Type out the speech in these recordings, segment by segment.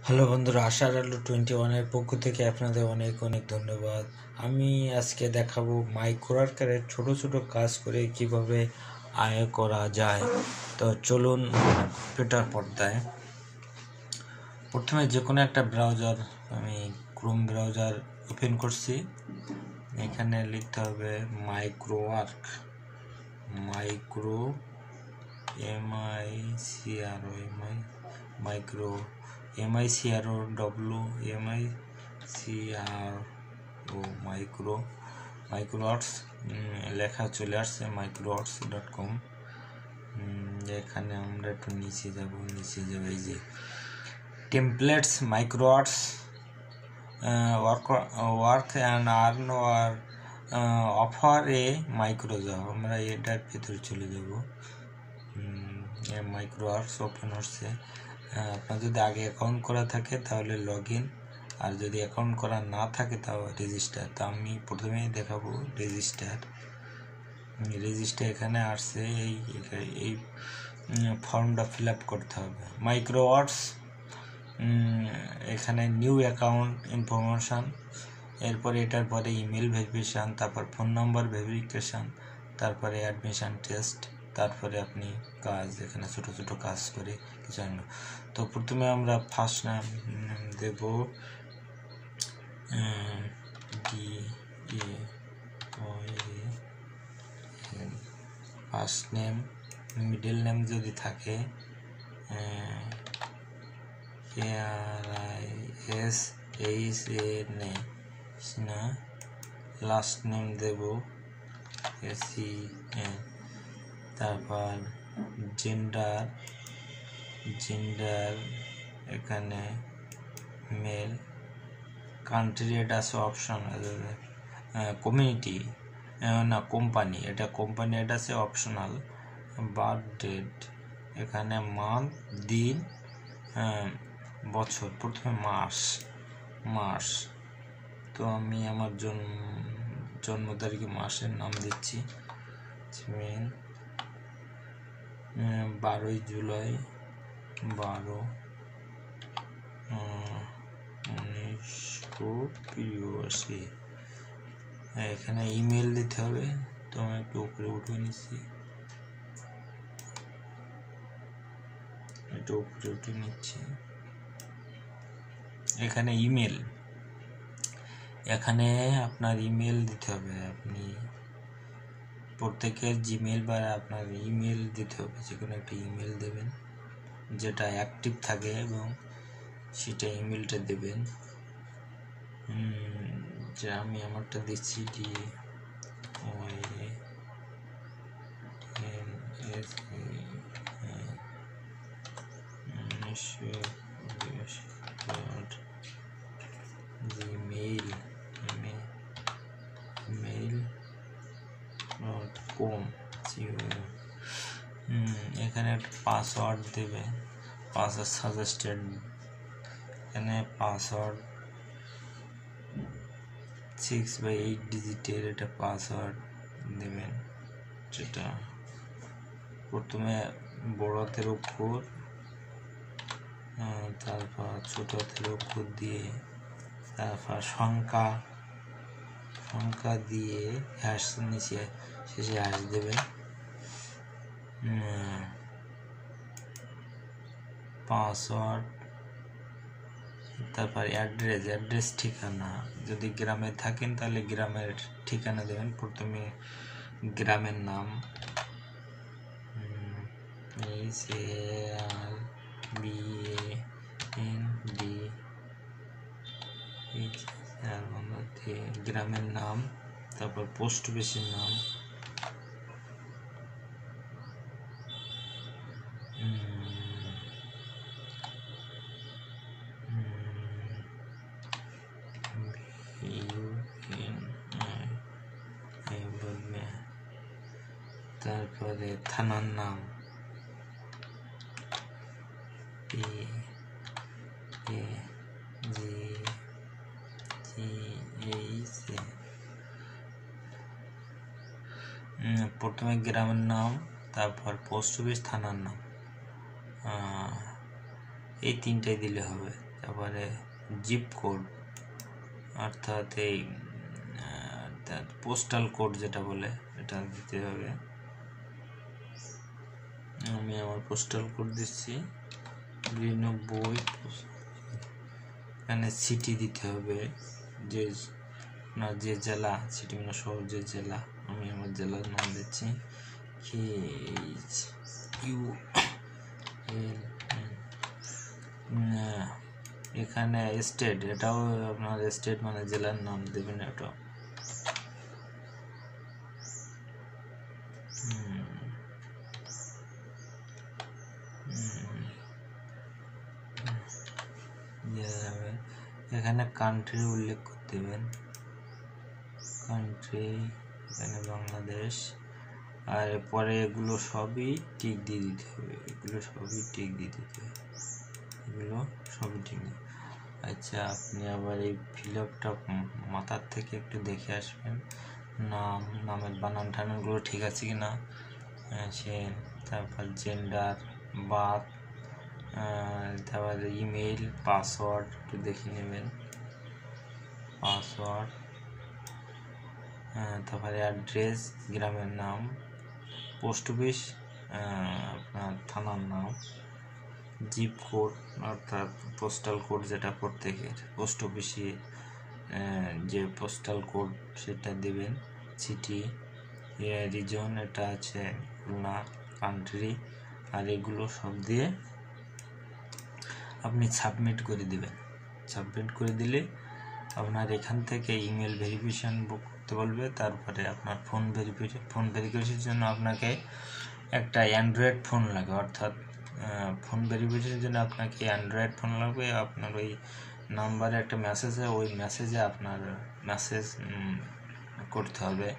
Hello বন্ধুরা, আশার আলো 21 পক্ষ থেকে আপনাদের অনেক অনেক ধন্যবাদ। আমি আজকে দেখাবো মাইক্রোওয়ার্কারের ছোট ছোট কাজ করে কিভাবে আয় করা যায়। তো চলুন কম্পিউটার পর্দায় প্রথমে যে কোনো একটা ব্রাউজার, আমি ক্রোম ব্রাউজার ওপেন করছি। এখানে লিখতে হবে মাইক্রোওয়ার্ক, মাইক্রো মাইক্রো মাইক্রোওয়ার্কস লেখা চলে আসছে microworks.com। এখানে আমরা একটু নিচে যাব এই যে templates microworks work and earn or offer a micro job. আমরা এটার ভিতরে চলে যাব। মাইক্রোওয়ার্কস ওপেন হচ্ছে। আপনার যদি আগে অ্যাকাউন্ট করা থাকে তাহলে লগ ইন, আর যদি অ্যাকাউন্ট করা না থাকে তাও রেজিস্টার। তো আমি প্রথমেই দেখাবো রেজিস্টার। এখানে আসছে, এই ফর্মটা ফিল আপ করতে হবে। মাইক্রোওয়ার্কস এখানে নিউ অ্যাকাউন্ট ইনফরমেশান, এরপরে এটার পরে ইমেল ভেরিফিকেশান, তারপর ফোন নাম্বার ভেরিফিকেশান, তারপরে অ্যাডমিশান টেস্ট, তারপরে আপনি কাজ, এখানে ছোট ছোট কাজ করে কিছু। তো প্রথমে আমরা ফার্স্ট নাম দেব ফার্স্ট নেম, মিডল নেম যদি থাকে লাস্ট নেম দেব SEN। তারপর জেন্ডার এখানে মেল। কান্ট্রি এটা আছে অপশন, কমিউনিটি না কোম্পানি, এটা কোম্পানি এটা আছে অপশনাল। বার্থ ডেট এখানে মান্থ, দিন, বছর, প্রথমে মাস। তো আমি আমার জন্ম তারিখে মাসের নাম দিচ্ছি 12 জুলাই 1983। এখানে ইমেল দিতে হবে। তো আমি একটু উপরে উঠে নিচ্ছি, এখানে ইমেল, এখানে আপনার ইমেল দিতে হবে। আপনি প্রত্যেকের জিমেল বা আপনার ইমেল দিতে হবে, যে কোনো একটা ইমেল দেবেন যেটা অ্যাক্টিভ থাকে এবং সেটা ইমেলটা দেবেন। যে আমি আমারটা দিচ্ছি gmail.com। এখানে একটা পাসওয়ার্ড দেবে, পাসওয়ার্ড সাজেস্টেড। এখানে পাসওয়ার্ড 6 বা 8 ডিজিটের একটা পাসওয়ার্ড দেবেন, যেটা প্রথমে বড় হাতের অক্ষর, তারপর ছোট হাতের অক্ষর দিয়ে, তারপর সংখ্যা দিয়ে হ্যাশ নিচে শেষে হ্যাশ দেবেন। পাসওয়ার্ড, তারপর অ্যাড্রেস ঠিকানা, যদি গ্রামে থাকেন তাহলে গ্রামের ঠিকানা দেবেন। প্রথমে গ্রামের নাম গ্রামের নাম, তারপর পোস্ট অফিসের নাম, তারপরে থানার নাম প্রথমে গ্রামের নাম, তারপর পোস্ট অফিস, থানার নাম, এই তিনটাই দিলে হবে। তারপরে জিপ কোড অর্থাৎ এই পোস্টাল কোড যেটা বলে এটা দিতে হবে। আমি আমার পোস্টাল কোড দিচ্ছি 92। এখানে সিটি দিতে হবে, যে আপনার যে জেলা, সিটি মানে শহর, যে জেলা। আমি আমার জেলার নাম দিচ্ছি এখানে স্টেট, এটাও আপনার স্টেট মানে জেলার নাম দেবেন। এটা এখানে কান্ট্রি উল্লেখ করতে দেবেন, কান্ট্রি এখানে বাংলাদেশ। আর পরে এগুলো সবই টিক দিয়ে দিতে হবে, এগুলো সবই টিক দিয়ে দিতে হবে, এগুলো সবই ঠিক। আচ্ছা, আপনি আবার এই ফিল আপটা মাথার থেকে একটু দেখে আসবেন, নামের বানান টানানগুলো ঠিক আছে কি না। তারপর জেন্ডার, বার্থ, তারপরে ইমেল, পাসওয়ার্ড একটু দেখে নেবেন, পাসওয়ার্ড। তারপরে অ্যাড্রেস, গ্রামের নাম, পোস্ট অফিস আপনার থানার নাম, জিপ কোড অর্থাৎ পোস্টাল কোড যেটা প্রত্যেকের পোস্ট অফিসে যে পোস্টাল কোড সেটা দেবেন, সিটি, রিজন এটা আছে খুলনা, কান্ট্রি। আর এগুলো সব দিয়ে আপনি সাবমিট করে দিবেন। সাবমিট করে দিলে আপনার এখান থেকে ইমেল ভেরিফিকেশন করতে বলবে। তারপরে আপনার ফোন ভেরিফিকেশনের জন্য আপনাকে একটা অ্যান্ড্রয়েড ফোন লাগে, অর্থাৎ ফোন ভেরিফিকেশনের জন্য আপনাকে অ্যান্ড্রয়েড ফোন লাগবে। আপনার ওই নাম্বারে একটা মেসেজ, ওই মেসেজে আপনার মেসেজ করতে হবে।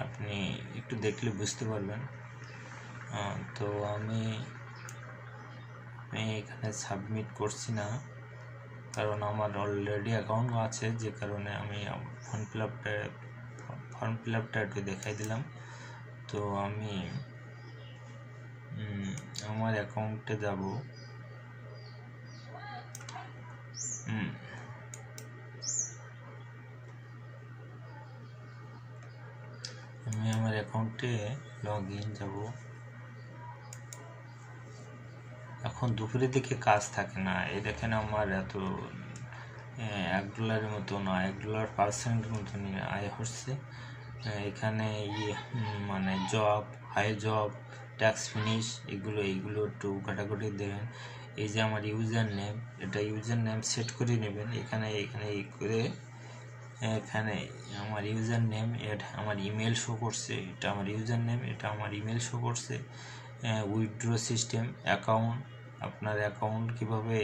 আপনি একটু দেখলে বুঝতে পারবেন। তো আমি এখানে সাবমিট করছি না, কারণ আমার অলরেডি অ্যাকাউন্ট আছে, যে কারণে আমি ফর্ম ফিল আপটা একটু দেখাই দিলাম। তো আমি আমার অ্যাকাউন্টে যাব, আমি আমার অ্যাকাউন্টে লগ ইন যাব। এখন দুপুরের দিকে কাজ থাকে না, এই দেখেন আমার এত $1 মতো না, $1% মতন আয় হচ্ছে। এখানে মানে job, high job, tax finish, এগুলো একটু ঘাটাঘাটি দেবেন। এই যে আমার ইউজার নেম, এটা ইউজার নেম সেট করে নেবেন। এখানে করে এখানে আমার ইউজার নেম, এটা আমার ইমেল শো করছে, এটা আমার ইউজার নেম, এটা আমার ইমেল শো করছে। উইথড্র সিস্টেম, অ্যাকাউন্ট, আপনার অ্যাকাউন্ট কীভাবে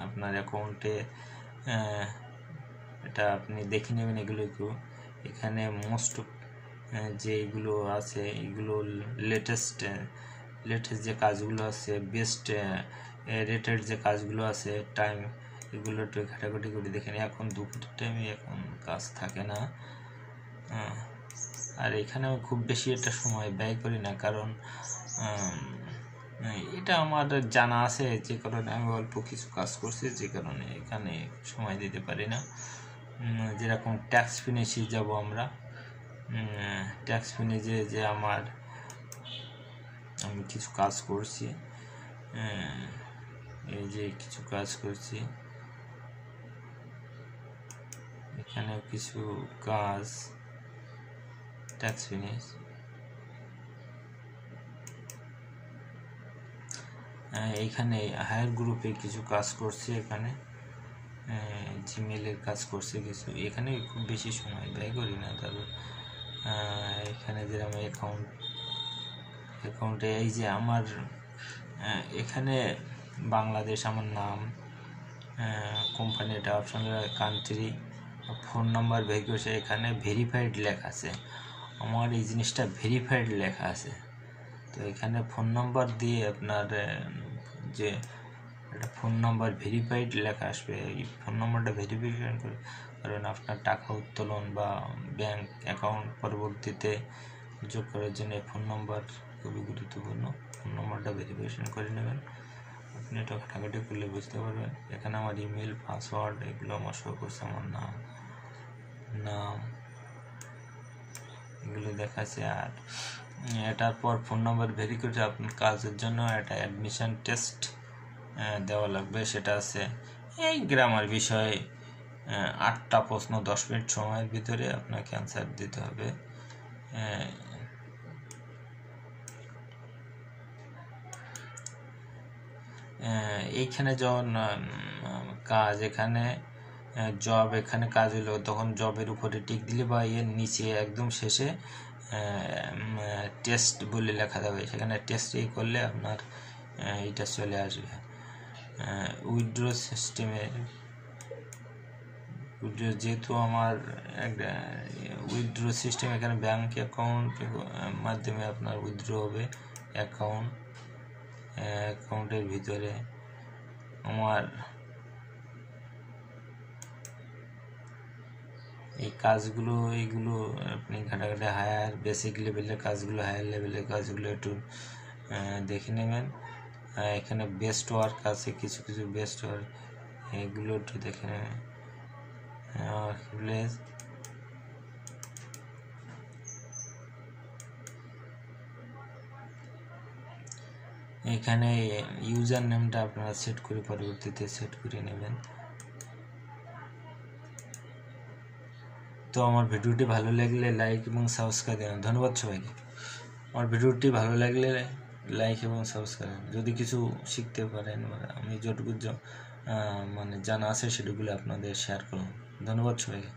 আপনার অ্যাকাউন্টে এটা আপনি দেখে নেবেন। এগুলো একটু এখানে মোস্ট যে এগুলো আছে, এগুলো লেটেস্ট যে কাজগুলো আছে, বেস্ট রেটেড যে কাজগুলো আছে, টাইম, এগুলো একটু ঘাটাঘাটি করে দেখেন। এখন দুপুরের টাইমে এখন কাজ থাকে না। আর এখানেও খুব বেশি একটা সময় ব্যয় করি না, কারণ এটা আমার জানা আছে, যে কারণে আমি অল্প কিছু কাজ করছি, যে কারণে এখানে সময় দিতে পারি না। যেরকম ট্যাক্স ফিনিশে যাব আমরা, ট্যাক্স ফিনিশে যে আমি কিছু কাজ করছি, এই যে কিছু কাজ করছি, এখানে কিছু কাজ ট্যাক্স ফিনিশ, এইখানে হায়ার গ্রুপে কিছু কাজ করছি, এখানে জিমেলের কাজ করছি কিছু। এখানে খুব বেশি সময় ব্যয় করি না। তারপর এখানে যেরকম অ্যাকাউন্টে এই যে আমার এখানে বাংলাদেশ আমার নাম, কোম্পানি এটা option, country, phone number verification, এখানে ভেরিফাইড লেখা আছে। আমার এই জিনিসটা ভেরিফাইড লেখা আছে। তো এখানে ফোন নাম্বার দিয়ে আপনার যে একটা ফোন নাম্বার ভেরিফাইড লেখা আসবে, এই ফোন নাম্বারটা ভেরিফিকেশন করে, কারণ আপনার টাকা উত্তোলন বা ব্যাংক অ্যাকাউন্ট পরবর্তীতে যোগ করার জন্য ফোন নাম্বার খুবই গুরুত্বপূর্ণ। ফোন নাম্বারটা ভেরিফিকেশন করে নেবেন। আপনি আপনি এটা ঘাটাঘাটি করলে বুঝতে পারবেন। এখানে আমার ইমেল পাসওয়ার্ড এগুলো আমার শো করছে, আমার নাম এগুলো দেখাচ্ছে। আর এটার পর ফোন নাম্বার ভেরি করে আপনার কাজের জন্য একটা অ্যাডমিশন টেস্ট দেওয়া লাগবে। সেটা আছে এই গ্রামার বিষয়ে 8টা প্রশ্ন 10 মিনিট সময়ের ভিতরে আপনাকে অ্যান্সার দিতে হবে। এইখানে যখন কাজ, এখানে জব, এখানে কাজ হলো, তখন জবের উপরে টিক দিলে বা এর নিচে একদম শেষে টেস্ট বলে লেখা যাবে, সেখানে টেস্ট করলে আপনার এটা চলে আসবে। উইথড্র সিস্টেমে যেহেতু আমার উইথড্র সিস্টেম, এখানে ব্যাংক অ্যাকাউন্ট মাধ্যমে আপনার উইথড্র হবে। অ্যাকাউন্টের ভিতরে আমার এই কাজগুলো, এইগুলো আপনি ঘাটাঘাটি হায়ার বেসিক লেভেলের কাজগুলো, হায়ার লেভেলের কাজগুলো একটু দেখে নেবেন। এখানে বেস্ট ওয়ার্ক আছে, কিছু কিছু বেস্ট ওয়ার্ক, এগুলো একটু দেখে নেবেন। এখানে ইউজার নেমটা আপনারা সেট করে পরবর্তীতে সেট করে নেবেন। তো আমার ভিডিওটি ভালো লাগলে লাইক এবং সাবস্ক্রাইব দেবেন। ধন্যবাদ সবাইকে। আমার ভিডিওটি ভালো লাগলে লাইক এবং সাবস্ক্রাইব, যদি কিছু শিখতে পারেন, আমি যতটুকু মানে জানা আছে সেটুকুলো আপনাদের শেয়ার করুন। ধন্যবাদ সবাইকে।